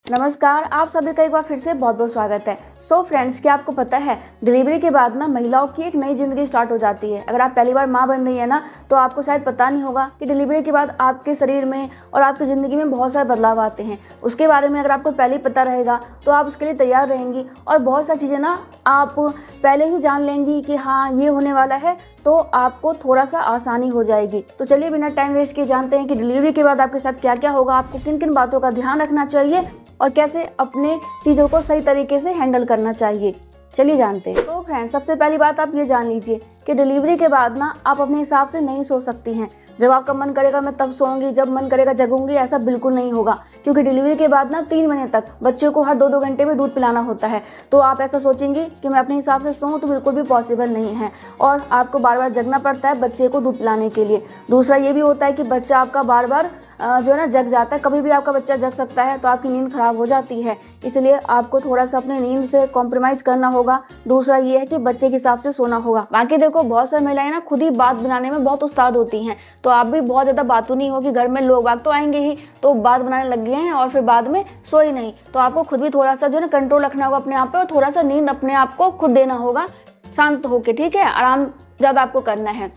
नमस्कार, आप सभी का एक बार फिर से बहुत बहुत स्वागत है। सो फ्रेंड्स, क्या आपको पता है डिलीवरी के बाद ना महिलाओं की एक नई ज़िंदगी स्टार्ट हो जाती है। अगर आप पहली बार माँ बन रही है ना, तो आपको शायद पता नहीं होगा कि डिलीवरी के बाद आपके शरीर में और आपकी ज़िंदगी में बहुत सारे बदलाव आते हैं। उसके बारे में अगर आपको पहले ही पता रहेगा तो आप उसके लिए तैयार रहेंगी और बहुत सारी चीज़ें ना आप पहले ही जान लेंगी कि हाँ ये होने वाला है, तो आपको थोड़ा सा आसानी हो जाएगी। तो चलिए बिना टाइम वेस्ट किए जानते हैं कि डिलीवरी के बाद आपके साथ क्या क्या होगा, आपको किन किन बातों का ध्यान रखना चाहिए और कैसे अपने चीज़ों को सही तरीके से हैंडल करना चाहिए। चलिए जानते हैं। तो फ्रेंड्स, सबसे पहली बात आप ये जान लीजिए कि डिलीवरी के बाद ना आप अपने हिसाब से नहीं सो सकती हैं। जब आपका मन करेगा मैं तब सोऊंगी, जब मन करेगा जगूंगी, ऐसा बिल्कुल नहीं होगा। क्योंकि डिलीवरी के बाद ना 3 महीने तक बच्चे को हर 2-2 घंटे में दूध पिलाना होता है। तो आप ऐसा सोचेंगी कि मैं अपने हिसाब से सोऊं, तो बिल्कुल भी पॉसिबल नहीं है और आपको बार बार जगना पड़ता है बच्चे को दूध पिलाने के लिए। दूसरा ये भी होता है कि बच्चा आपका बार बार जो है ना जग जाता है। कभी भी आपका बच्चा जग सकता है, तो आपकी नींद खराब हो जाती है। इसलिए आपको थोड़ा सा अपनी नींद से कॉम्प्रोमाइज़ करना होगा। दूसरा ये है कि बच्चे के हिसाब से सोना होगा। बाकी देखो, बहुत सारी महिलाएं ना खुद ही बात बनाने में बहुत उस्ताद होती हैं, तो आप भी बहुत ज़्यादा बातू नहीं हो कि घर में लोग बाग तो आएंगे ही तो बात बनाने लग गए हैं और फिर बाद में सोई नहीं। तो आपको खुद भी थोड़ा सा जो है ना कंट्रोल रखना होगा अपने आप पे और थोड़ा सा नींद अपने आप को खुद देना होगा, शांत होके, ठीक है। आराम ज़्यादा आपको करना है।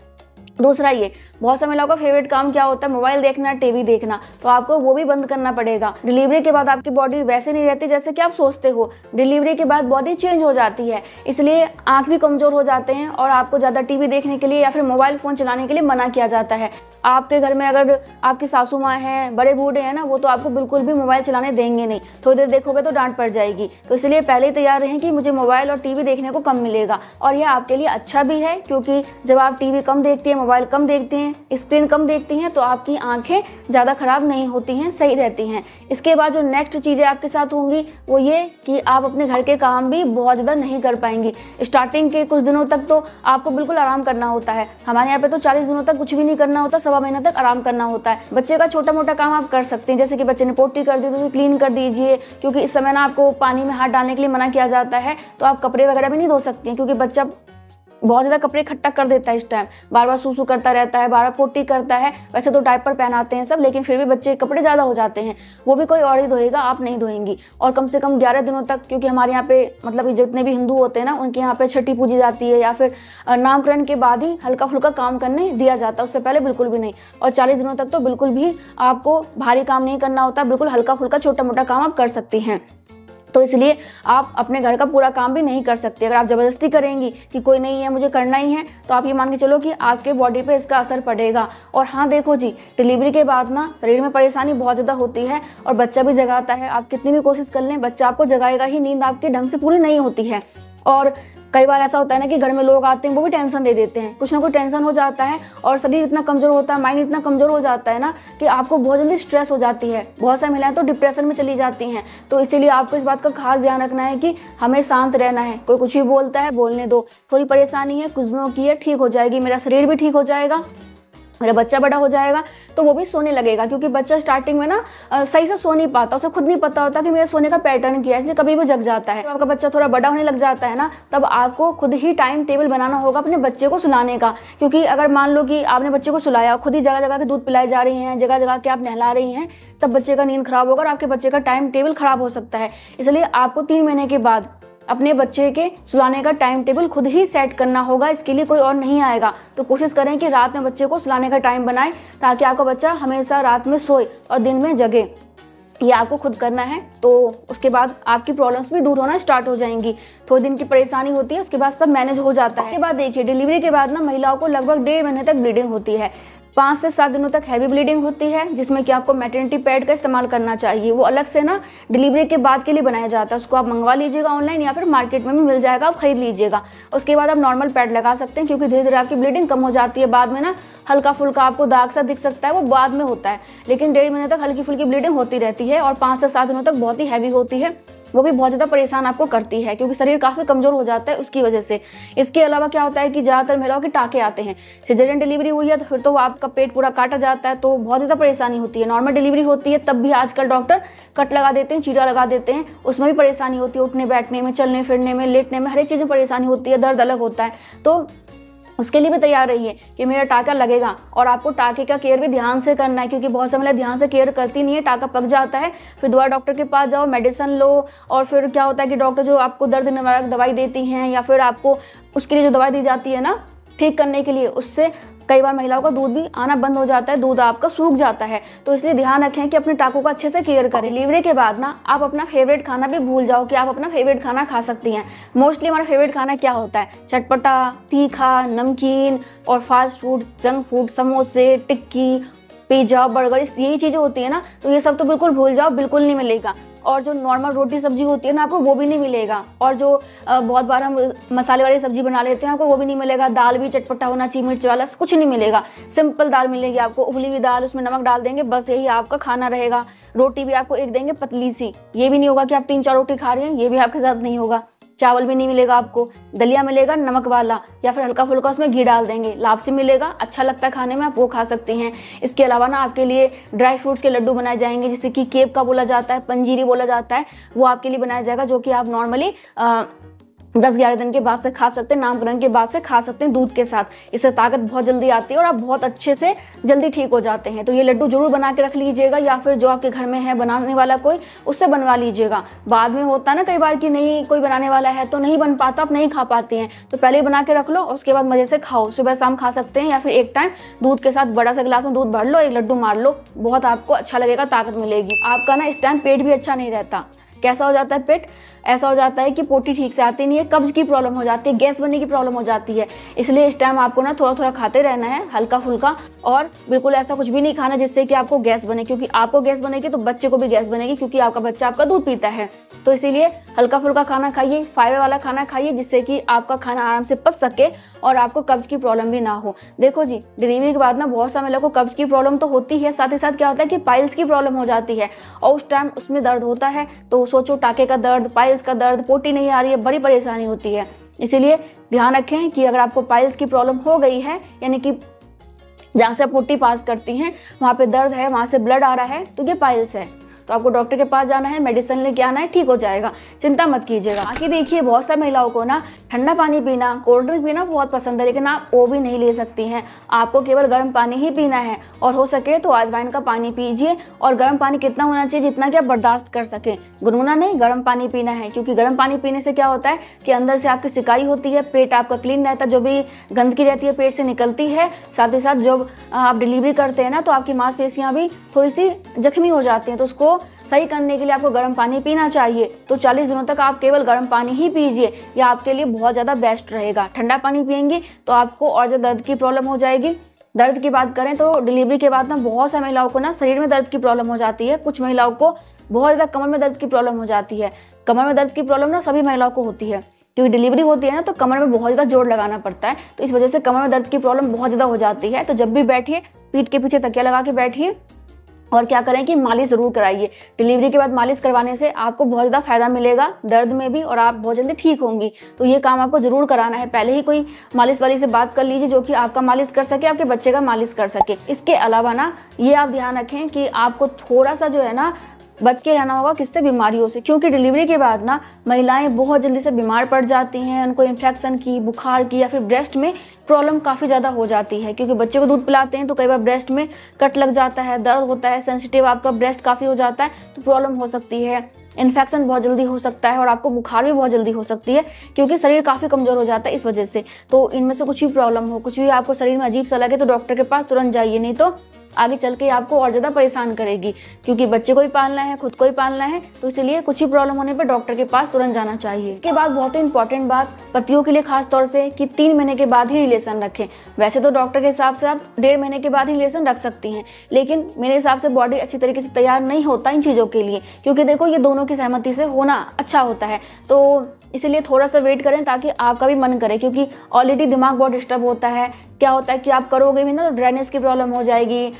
दूसरा ये, बहुत से महिलाओं का फेवरेट काम क्या होता है, मोबाइल देखना, टीवी देखना, तो आपको वो भी बंद करना पड़ेगा। डिलीवरी के बाद आपकी बॉडी वैसे नहीं रहती जैसे कि आप सोचते हो। डिलीवरी के बाद बॉडी चेंज हो जाती है, इसलिए आंख भी कमज़ोर हो जाते हैं और आपको ज़्यादा टीवी देखने के लिए या फिर मोबाइल फ़ोन चलाने के लिए मना किया जाता है। आपके घर में अगर आपकी सासू माँ हैं, बड़े बूढ़े हैं ना, वो तो आपको बिल्कुल भी मोबाइल चलाने देंगे नहीं। थोड़ी देर देखोगे तो डांट पड़ जाएगी। तो इसलिए पहले ही तैयार रहें कि मुझे मोबाइल और टीवी देखने को कम मिलेगा। और यह आपके लिए अच्छा भी है, क्योंकि जब आप टीवी कम देखती हैं, मोबाइल कम देखती हैं, स्क्रीन कम देखती हैं, तो आपकी आंखें ज़्यादा ख़राब नहीं होती हैं, सही रहती हैं। इसके बाद जो नेक्स्ट चीज़ें आपके साथ होंगी वो ये कि आप अपने घर के काम भी बहुत ज़्यादा नहीं कर पाएंगी। स्टार्टिंग के कुछ दिनों तक तो आपको बिल्कुल आराम करना होता है। हमारे यहाँ पे तो 40 दिनों तक कुछ भी नहीं करना होता, 1.25 महीने तक आराम करना होता है। बच्चे का छोटा मोटा काम आप कर सकते हैं, जैसे कि बच्चे ने पोटी कर दी तो उसे क्लीन कर दीजिए, क्योंकि इस समय ना आपको पानी में हाथ डालने के लिए मना किया जाता है। तो आप कपड़े वगैरह भी नहीं धो सकती हैं, क्योंकि बच्चा बहुत ज़्यादा कपड़े इकट्ठा कर देता है। इस टाइम बार बार सूसू करता रहता है, बार बार पोटी करता है। वैसे तो डायपर पहनाते हैं सब, लेकिन फिर भी बच्चे के कपड़े ज़्यादा हो जाते हैं। वो भी कोई और ही धोएगा, आप नहीं धोएंगी। और कम से कम 11 दिनों तक, क्योंकि हमारे यहाँ पे मतलब जितने भी हिंदू होते हैं ना, उनके यहाँ पे छठी पूजी जाती है या फिर नामकरण के बाद ही हल्का फुल्का काम करने दिया जाता है, उससे पहले बिल्कुल भी नहीं। और 40 दिनों तक तो बिल्कुल भी आपको भारी काम नहीं करना होता, बिल्कुल हल्का फुल्का छोटा मोटा काम आप कर सकती हैं। तो इसलिए आप अपने घर का पूरा काम भी नहीं कर सकते। अगर आप ज़बरदस्ती करेंगी कि कोई नहीं है मुझे करना ही है, तो आप ये मान के चलो कि आपके बॉडी पे इसका असर पड़ेगा। और हाँ देखो जी, डिलीवरी के बाद ना शरीर में परेशानी बहुत ज़्यादा होती है और बच्चा भी जगाता है। आप कितनी भी कोशिश कर लें, बच्चा आपको जगाएगा ही, नींद आपकी ढंग से पूरी नहीं होती है। और कई बार ऐसा होता है ना कि घर में लोग आते हैं, वो भी टेंशन दे देते हैं, कुछ ना कुछ टेंशन हो जाता है और शरीर इतना कमज़ोर होता है, माइंड इतना कमज़ोर हो जाता है ना कि आपको बहुत जल्दी स्ट्रेस हो जाती है। बहुत सारी महिलाएं तो डिप्रेशन में चली जाती हैं। तो इसीलिए आपको इस बात का खास ध्यान रखना है कि हमें शांत रहना है। कोई कुछ भी बोलता है बोलने दो, थोड़ी परेशानी है कुछ दिनों की है, ठीक हो जाएगी, मेरा शरीर भी ठीक हो जाएगा, मेरा बच्चा बड़ा हो जाएगा तो वो भी सोने लगेगा। क्योंकि बच्चा स्टार्टिंग में ना सही से सो नहीं पाता, उसे खुद नहीं पता होता कि मेरे सोने का पैटर्न क्या है, इसलिए कभी भी जग जाता है। तो आपका बच्चा थोड़ा बड़ा होने लग जाता है ना, तब आपको खुद ही टाइम टेबल बनाना होगा अपने बच्चे को सुलाने का। क्योंकि अगर मान लो कि आपने बच्चे को सुलाया, खुद ही जगह जगह के दूध पिलाई जा रही हैं, जगह जगह के आप नहला रही हैं, तब बच्चे का नींद खराब होगा और आपके बच्चे का टाइम टेबल खराब हो सकता है। इसलिए आपको 3 महीने के बाद अपने बच्चे के सुलाने का टाइम टेबल खुद ही सेट करना होगा, इसके लिए कोई और नहीं आएगा। तो कोशिश करें कि रात में बच्चे को सुलाने का टाइम बनाएं, ताकि आपका बच्चा हमेशा रात में सोए और दिन में जगे। ये आपको खुद करना है। तो उसके बाद आपकी प्रॉब्लम्स भी दूर होना स्टार्ट हो जाएंगी। थोड़े दिन की परेशानी होती है, उसके बाद सब मैनेज हो जाता है। उसके बाद देखिए, डिलीवरी के बाद ना महिलाओं को लगभग 1.5 महीने तक ब्लीडिंग होती है। 5 से 7 दिनों तक हैवी ब्लीडिंग होती है, जिसमें कि आपको मैटरनिटी पैड का इस्तेमाल करना चाहिए। वो अलग से ना डिलीवरी के बाद के लिए बनाया जाता है, उसको आप मंगवा लीजिएगा ऑनलाइन या फिर मार्केट में भी मिल जाएगा, आप खरीद लीजिएगा। उसके बाद आप नॉर्मल पैड लगा सकते हैं, क्योंकि धीरे धीरे आपकी ब्लीडिंग कम हो जाती है। बाद में ना हल्का फुल्का आपको दाग सा दिख सकता है, वो बाद में होता है, लेकिन 1.5 महीने तक हल्की फुल्की ब्लीडिंग होती रहती है। और 5 से 7 दिनों तक बहुत ही हैवी होती है, वो भी बहुत ज़्यादा परेशान आपको करती है, क्योंकि शरीर काफ़ी कमज़ोर हो जाता है उसकी वजह से। इसके अलावा क्या होता है कि ज़्यादातर महिलाओं के टाँके आते हैं। सिजेरियन डिलीवरी हुई है तो फिर तो आपका पेट पूरा काटा जाता है, तो बहुत ज़्यादा परेशानी होती है। नॉर्मल डिलीवरी होती है तब भी आजकल डॉक्टर कट लगा देते हैं, चीरा लगा देते हैं, उसमें भी परेशानी होती है, उठने बैठने में, चलने फिरने में, लेटने में, हर एक चीज़ में परेशानी होती है, दर्द अलग होता है। तो उसके लिए भी तैयार रहिए कि मेरा टाका लगेगा। और आपको टाके का केयर भी ध्यान से करना है, क्योंकि बहुत से महिला ध्यान से केयर करती नहीं है, टाका पक जाता है, फिर दोबारा डॉक्टर के पास जाओ, मेडिसिन लो, और फिर क्या होता है कि डॉक्टर जो आपको दर्द निवारक दवाई देती हैं या फिर आपको उसके लिए जो दवाई दी जाती है ना ठीक करने के लिए, उससे कई बार महिलाओं का दूध भी आना बंद हो जाता है, दूध आपका सूख जाता है। तो इसलिए ध्यान रखें कि अपने टाकों का अच्छे से केयर करें। डिलीवरी के बाद ना आप अपना फेवरेट खाना भी भूल जाओ कि आप अपना फेवरेट खाना खा सकती हैं। मोस्टली हमारा फेवरेट खाना क्या होता है? चटपटा, तीखा, नमकीन और फास्ट फूड, जंक फूड, समोसे, टिक्की, पिज्ज़ा, बर्गर, यही चीज़ें होती है ना, तो ये सब तो बिल्कुल भूल जाओ, बिल्कुल नहीं मिलेगा। और जो नॉर्मल रोटी सब्जी होती है ना, आपको वो भी नहीं मिलेगा। और जो बहुत बार हम मसाले वाली सब्जी बना लेते हैं, आपको वो भी नहीं मिलेगा। दाल भी चटपटा होना चाहिए, मिर्च वाला कुछ नहीं मिलेगा। सिंपल दाल मिलेगी आपको, उबली हुई दाल, उसमें नमक डाल देंगे, बस यही आपका खाना रहेगा। रोटी भी आपको एक देंगे पतली सी, ये भी नहीं होगा कि आप 3-4 रोटी खा रहे हैं, ये भी आपके साथ नहीं होगा। चावल भी नहीं मिलेगा आपको, दलिया मिलेगा नमक वाला, या फिर हल्का फुल्का उसमें घी डाल देंगे। लापसी मिलेगा, अच्छा लगता है खाने में, आप वो खा सकते हैं। इसके अलावा ना आपके लिए ड्राई फ्रूट्स के लड्डू बनाए जाएंगे, जिसे कि केप का बोला जाता है, पंजीरी बोला जाता है, वो आपके लिए बनाया जाएगा, जो कि आप नॉर्मली 10-11 दिन के बाद से खा सकते हैं, नामकरण के बाद से खा सकते हैं दूध के साथ। इससे ताकत बहुत जल्दी आती है और आप बहुत अच्छे से जल्दी ठीक हो जाते हैं। तो ये लड्डू जरूर बना के रख लीजिएगा, या फिर जो आपके घर में है बनाने वाला कोई, उससे बनवा लीजिएगा। बाद में होता है ना कई बार कि नहीं कोई बनाने वाला है तो नहीं बन पाता, आप नहीं खा पाते हैं, तो पहले ही बना के रख लो, उसके बाद मजे से खाओ। सुबह शाम खा सकते हैं, या फिर एक टाइम दूध के साथ बड़ा सा गिलास में दूध भर लो, एक लड्डू मार लो, बहुत आपको अच्छा लगेगा, ताकत मिलेगी। आपका ना इस टाइम पेट भी अच्छा नहीं रहता। कैसा हो जाता है पेट? ऐसा हो जाता है कि पोटी ठीक से आती नहीं है, कब्ज की प्रॉब्लम हो जाती है, गैस बनने की प्रॉब्लम हो जाती है। इसलिए इस टाइम आपको ना थोड़ा थोड़ा खाते रहना है, हल्का फुल्का, और बिल्कुल ऐसा कुछ भी नहीं खाना जिससे कि आपको गैस बने, क्योंकि आपको गैस बनेगी तो बच्चे को भी गैस बनेगी, क्योंकि आपका बच्चा आपका दूध पीता है। तो इसीलिए हल्का फुल्का खाना खाइए, फाइबर वाला खाना खाइए, जिससे कि आपका खाना आराम से पच सके और आपको कब्ज की प्रॉब्लम भी ना हो। देखो जी, डिलीवरी के बाद ना बहुत सारे लोगों को कब्ज की प्रॉब्लम तो होती है, साथ ही साथ क्या होता है कि पाइल्स की प्रॉब्लम हो जाती है, और उस टाइम उसमें दर्द होता है। तो सोचो, टाके का दर्द, पाइल्स का दर्द, पोटी नहीं आ रही है, बड़ी परेशानी होती है। इसीलिए ध्यान रखें कि अगर आपको पाइल्स की प्रॉब्लम हो गई है, यानी कि जहाँ से आप पोटी पास करती हैं वहाँ पे दर्द है, वहाँ से ब्लड आ रहा है, तो ये पाइल्स है। तो आपको डॉक्टर के पास जाना है, मेडिसिन लेके आना है, ठीक हो जाएगा, चिंता मत कीजिएगा। बाकी देखिए, बहुत सारी महिलाओं को ना ठंडा पानी पीना, कोल्ड ड्रिंक पीना बहुत पसंद है, लेकिन आप वो भी नहीं ले सकती हैं। आपको केवल गर्म पानी ही पीना है, और हो सके तो अजवाइन का पानी पीजिए। और गर्म पानी कितना होना चाहिए? जितना कि आप बर्दाश्त कर सकें, गुनगुना नहीं, गर्म पानी पीना है। क्योंकि गर्म पानी पीने से क्या होता है कि अंदर से आपकी सिकाई होती है, पेट आपका क्लीन रहता है, जो भी गंदगी रहती है पेट से निकलती है। साथ ही साथ जब आप डिलीवरी करते हैं ना, तो आपकी मांसपेशियाँ भी थोड़ी सी जख्मी हो जाती हैं, तो उसको सही करने के लिए आपको गर्म पानी पीना चाहिए। तो 40 दिनों तक आप केवल गर्म पानी ही पीजिए, यह आपके लिए बहुत ज़्यादा बेस्ट रहेगा। ठंडा पानी पियेंगे तो आपको और ज़्यादा दर्द की प्रॉब्लम हो जाएगी। दर्द की बात करें तो डिलीवरी के बाद ना बहुत सारी महिलाओं को ना शरीर में दर्द की प्रॉब्लम हो जाती है। कुछ महिलाओं को बहुत ज़्यादा कमर में दर्द की प्रॉब्लम हो जाती है। कमर में दर्द की प्रॉब्लम ना सभी महिलाओं को होती है, क्योंकि डिलीवरी होती है ना, तो कमर में बहुत ज़्यादा जोर लगाना पड़ता है, तो इस वजह से कमर में दर्द की प्रॉब्लम बहुत ज़्यादा हो जाती है। तो जब भी बैठिए, पीठ के पीछे तकिया लगा के बैठिए, और क्या करें कि मालिश ज़रूर कराइए। डिलीवरी के बाद मालिश करवाने से आपको बहुत ज़्यादा फायदा मिलेगा दर्द में भी, और आप बहुत जल्दी ठीक होंगी। तो ये काम आपको ज़रूर कराना है। पहले ही कोई मालिश वाली से बात कर लीजिए, जो कि आपका मालिश कर सके, आपके बच्चे का मालिश कर सके। इसके अलावा ना ये आप ध्यान रखें कि आपको थोड़ा सा जो है ना बच के रहना होगा, किससे? बीमारियों से। क्योंकि डिलीवरी के बाद ना महिलाएं बहुत जल्दी से बीमार पड़ जाती हैं, उनको इन्फेक्शन की, बुखार की, या फिर ब्रेस्ट में प्रॉब्लम काफ़ी ज़्यादा हो जाती है। क्योंकि बच्चे को दूध पिलाते हैं तो कई बार ब्रेस्ट में कट लग जाता है, दर्द होता है, सेंसिटिव आपका ब्रेस्ट काफ़ी हो जाता है, तो प्रॉब्लम हो सकती है। इन्फेक्शन बहुत जल्दी हो सकता है, और आपको बुखार भी बहुत जल्दी हो सकती है, क्योंकि शरीर काफ़ी कमज़ोर हो जाता है इस वजह से। तो इनमें से कुछ भी प्रॉब्लम हो, कुछ भी आपको शरीर में अजीब सा लगे, तो डॉक्टर के पास तुरंत जाइए, नहीं तो आगे चल के आपको और ज़्यादा परेशान करेगी। क्योंकि बच्चे को ही पालना है, खुद को ही पालना है, तो इसलिए कुछ ही प्रॉब्लम होने पर डॉक्टर के पास तुरंत जाना चाहिए। इसके बाद बहुत ही इंपॉर्टेंट बात पतियों के लिए खास तौर से, कि 3 महीने के बाद ही रिलेशन रखें। वैसे तो डॉक्टर के हिसाब से आप 1.5 महीने के बाद ही रिलेशन रख सकती हैं, लेकिन मेरे हिसाब से बॉडी अच्छी तरीके से तैयार नहीं होता इन चीज़ों के लिए। क्योंकि देखो, ये दोनों की सहमति से होना अच्छा होता है, तो इसलिए थोड़ा सा वेट करें, ताकि आपका भी मन करे। क्योंकि ऑलरेडी दिमाग बहुत डिस्टर्ब होता है। क्या होता है कि आप करोगे भी ना, तो ड्राइनेस की प्रॉब्लम हो जाएगी,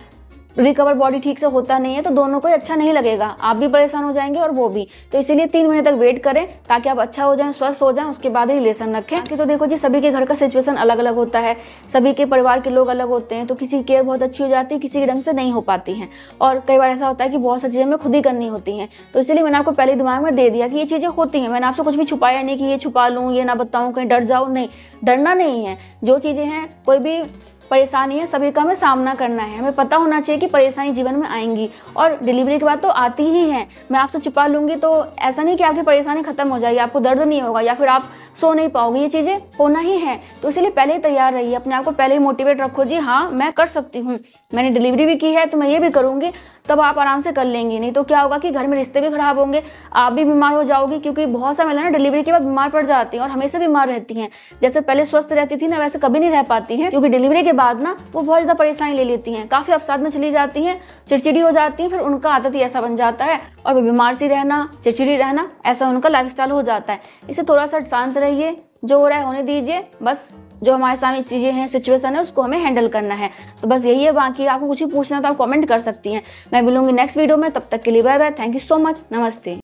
रिकवर बॉडी ठीक से होता नहीं है तो दोनों को अच्छा नहीं लगेगा, आप भी परेशान हो जाएंगे और वो भी। तो इसीलिए 3 महीने तक वेट करें ताकि आप अच्छा हो जाएं, स्वस्थ हो जाएं, उसके बाद ही रिलेशन रखें। कि तो देखो जी, सभी के घर का सिचुएशन अलग अलग होता है, सभी के परिवार के लोग अलग होते हैं, तो किसी की केयर बहुत अच्छी हो जाती है, किसी के ढंग से नहीं हो पाती है। और कई बार ऐसा होता है कि बहुत सारी चीज़ें हमें खुद ही करनी होती हैं। तो इसीलिए मैंने आपको पहले दिमाग में दे दिया कि ये चीज़ें होती हैं। मैंने आपसे कुछ भी छुपाया नहीं कि ये छुपा लूँ, ये ना बताऊँ, कहीं डर जाओ, नहीं, डरना नहीं है। जो चीज़ें हैं, कोई भी परेशानी है, सभी का हमें सामना करना है। हमें पता होना चाहिए कि परेशानी जीवन में आएंगी और डिलीवरी के बाद तो आती ही है। मैं आपसे छुपा लूँगी तो ऐसा नहीं कि आपकी परेशानी खत्म हो जाएगी, आपको दर्द नहीं होगा या फिर आप सो नहीं पाओगे, ये चीज़ें होना ही है। तो इसीलिए पहले ही तैयार रहिए, अपने आप को पहले ही मोटिवेट रखो जी, हाँ मैं कर सकती हूँ, मैंने डिलीवरी भी की है तो मैं ये भी करूँगी, तब आप आराम से कर लेंगे। नहीं तो क्या होगा कि घर में रिश्ते भी खराब होंगे, आप भी बीमार हो जाओगी, क्योंकि बहुत सा महिलाएं ना डिलीवरी के बाद बीमार पड़ जाती हैं और हमेशा बीमार रहती हैं। जैसे पहले स्वस्थ रहती थी ना, वैसे कभी नहीं रह पाती हैं, क्योंकि डिलीवरी के बाद ना वो बहुत ज़्यादा परेशानी ले लेती हैं, काफ़ी अवसाद में चली जाती हैं, चिड़चिड़ी हो जाती हैं, फिर उनका आदत ही ऐसा बन जाता है और वो बीमार सी रहना, चिड़चिड़ी रहना, ऐसा उनका लाइफस्टाइल हो जाता है। इसे थोड़ा सा शांत रहिए, जो हो रहा है होने दीजिए, बस जो हमारे सामने चीज़ें हैं, सिचुएशन है, उसको हमें हैंडल करना है। तो बस यही है, बाकी आपको कुछ भी पूछना तो आप कमेंट कर सकती हैं। मैं मिलूंगी नेक्स्ट वीडियो में, तब तक के लिए bye bye, thank you so much, नमस्ते।